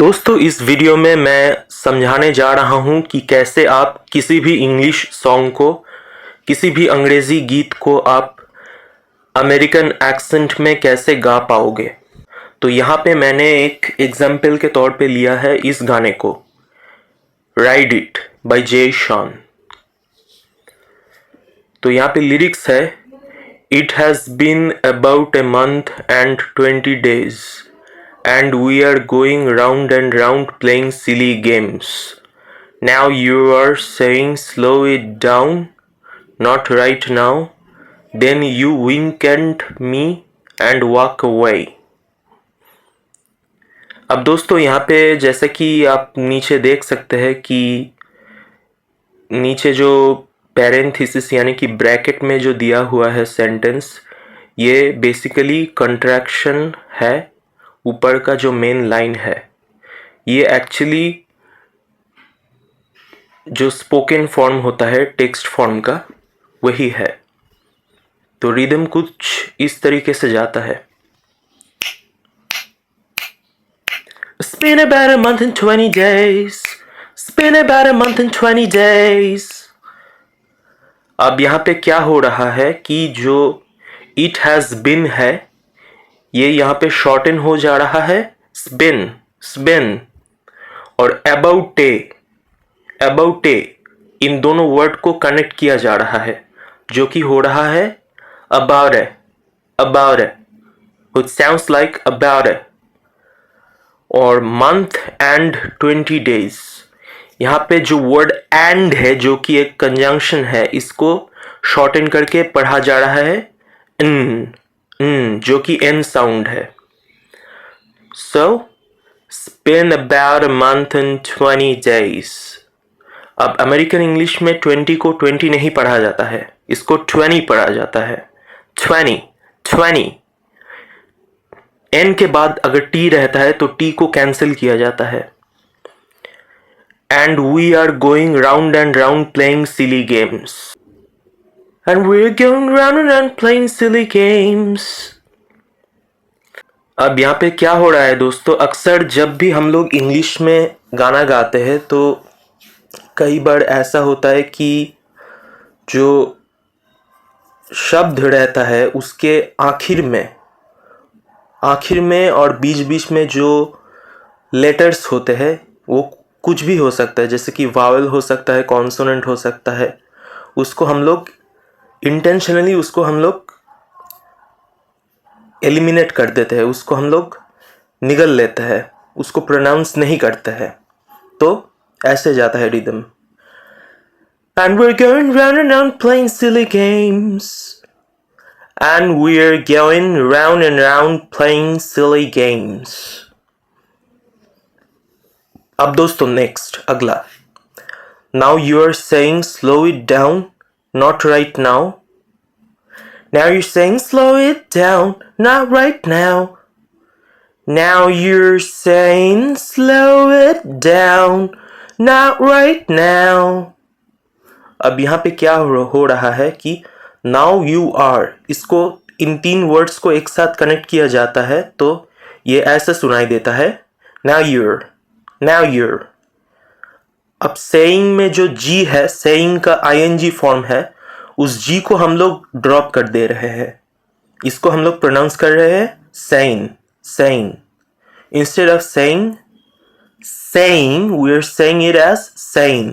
दोस्तों इस वीडियो में मैं समझाने जा रहा हूँ कि कैसे आप किसी भी इंग्लिश सॉन्ग को, किसी भी अंग्रेज़ी गीत को आप अमेरिकन एक्सेंट में कैसे गा पाओगे। तो यहाँ पे मैंने एक एग्जाम्पल के तौर पे लिया है इस गाने को, ride it by Jay Sean. तो यहाँ पे लिरिक्स है, it has been about a month and 20 days and we are going round and round playing silly games. Now you are saying slow it down, not right now. Then you wink at me and walk away. अब दोस्तों यहाँ पे जैसे कि आप नीचे देख सकते हैं कि नीचे जो पैरेंथेसिस यानी कि ब्रैकेट में जो दिया हुआ है सेंटेंस, ये बेसिकली कंट्रैक्शन है। ऊपर का जो मेन लाइन है ये एक्चुअली जो स्पोकन फॉर्म होता है टेक्स्ट फॉर्म का वही है। तो रिदम कुछ इस तरीके से जाता है, It's been about a month and 20 days. It's been about a month and 20 days. अब यहाँ पे क्या हो रहा है कि जो it has been है ये यहाँ पे शॉर्टन हो जा रहा है स्पिन, और अबाउट ए इन दोनों वर्ड को कनेक्ट किया जा रहा है जो कि हो रहा है about A which sounds like about A. और मंथ एंड 20 days, यहाँ पे जो वर्ड एंड है जो कि एक कंजंक्शन है, इसको शॉर्टन करके पढ़ा जा रहा है जो कि एन साउंड है। So, spend about a month and 20 days. अब अमेरिकन इंग्लिश में 20 को 20 नहीं पढ़ा जाता है, इसको 20 पढ़ा जाता है। 20 एन के बाद अगर टी रहता है तो टी को कैंसिल किया जाता है। And we are going round and round playing silly games. And we're going round and round playing silly games. अब यहाँ पे क्या हो रहा है दोस्तों, अक्सर जब भी हम लोग इंग्लिश में गाना गाते हैं तो कई बार ऐसा होता है कि जो शब्द रहता है उसके आखिर में और बीच में जो लेटर्स होते हैं वो कुछ भी हो सकता है, जैसे कि वावल हो सकता है, कॉन्सोनेंट हो सकता है। उसको हम लोग इंटेंशनली एलिमिनेट कर देते हैं, उसको हम लोग निगल लेते हैं, उसको प्रोनाउंस नहीं करते हैं। तो ऐसे जाता है rhythm, and we're going round and round playing silly games, and we're going round and round playing silly games. अब दोस्तों नेक्स्ट अगला, now you are saying slow it down, not right now. Now you're saying slow it down, not right now. Now you're saying slow it down, not right now. अब यहाँ पे क्या हो रहा है कि now you are, इसको इन तीन वर्ड्स को एक साथ कनेक्ट किया जाता है तो ये ऐसे सुनाई देता है, now you're। अब saying में जो G है, saying का ing फॉर्म है, उस जी को हम लोग ड्रॉप कर दे रहे हैं, इसको हम लोग प्रोनाउंस कर रहे हैं saying। Instead of saying we are saying it as saying.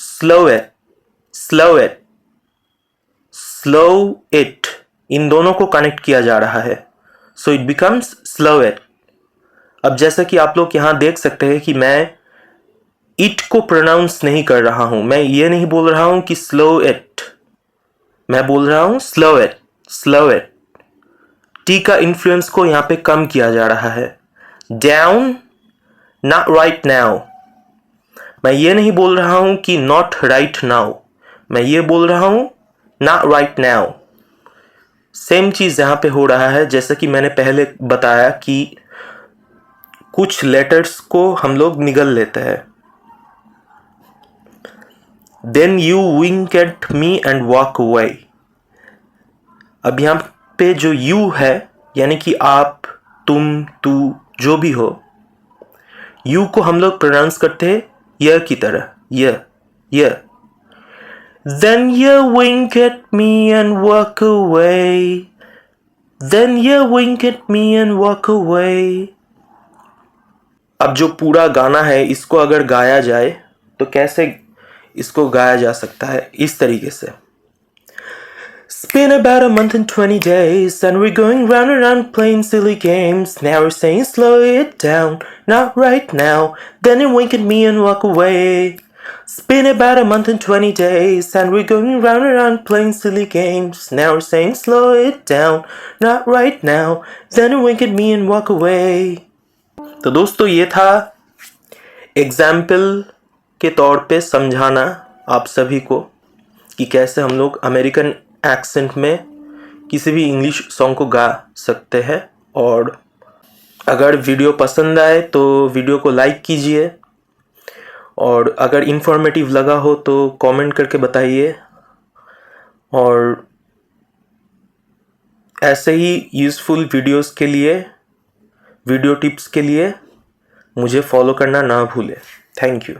slow it इन दोनों को कनेक्ट किया जा रहा है, so it becomes slow it। अब जैसा कि आप लोग यहाँ देख सकते हैं कि मैं इट को प्रोनाउंस नहीं कर रहा हूं, मैं ये नहीं बोल रहा हूं कि स्लो इट, मैं बोल रहा हूं स्लो इट। टी का इन्फ्लुएंस को यहां पे कम किया जा रहा है। डाउन, नॉट राइट नाउ, मैं ये नहीं बोल रहा हूं कि नॉट राइट नाउ, मैं ये बोल रहा हूं नॉट राइट नाउ। सेम चीज यहां पे हो रहा है, जैसा कि मैंने पहले बताया कि कुछ लेटर्स को हम लोग निगल लेते हैं। Then you wink at me and walk away. अब यहाँ पे जो you है यानी कि आप, तुम, तू, जो भी हो, यू को हम लोग प्रोनाउंस करते हैं य की तरह, य। Then you wink at me and walk away. Then you wink at me and walk away. अब जो पूरा गाना है इसको अगर गाया जाए तो कैसे इसको गाया जा सकता है? इस तरीके से. It's been about a month and 20 days, and we're going round and round playing silly games. Now we're saying slow it down, not right now. Then you wink at me and walk away. It's been about a month and 20 days, and we're going round and round playing silly games. Now we're saying slow it down, not right now. Then you wink at me and walk away. तो दोस्तों ये था example के तौर पे समझाना आप सभी को कि कैसे हम लोग अमेरिकन एक्सेंट में किसी भी इंग्लिश सॉन्ग को गा सकते हैं. और अगर वीडियो पसंद आए तो वीडियो को लाइक कीजिए, और अगर इन्फॉर्मेटिव लगा हो तो कमेंट करके बताइए. और ऐसे ही यूज़फुल वीडियोस के लिए, वीडियो टिप्स के लिए मुझे फॉलो करना ना भूलें. Thank you.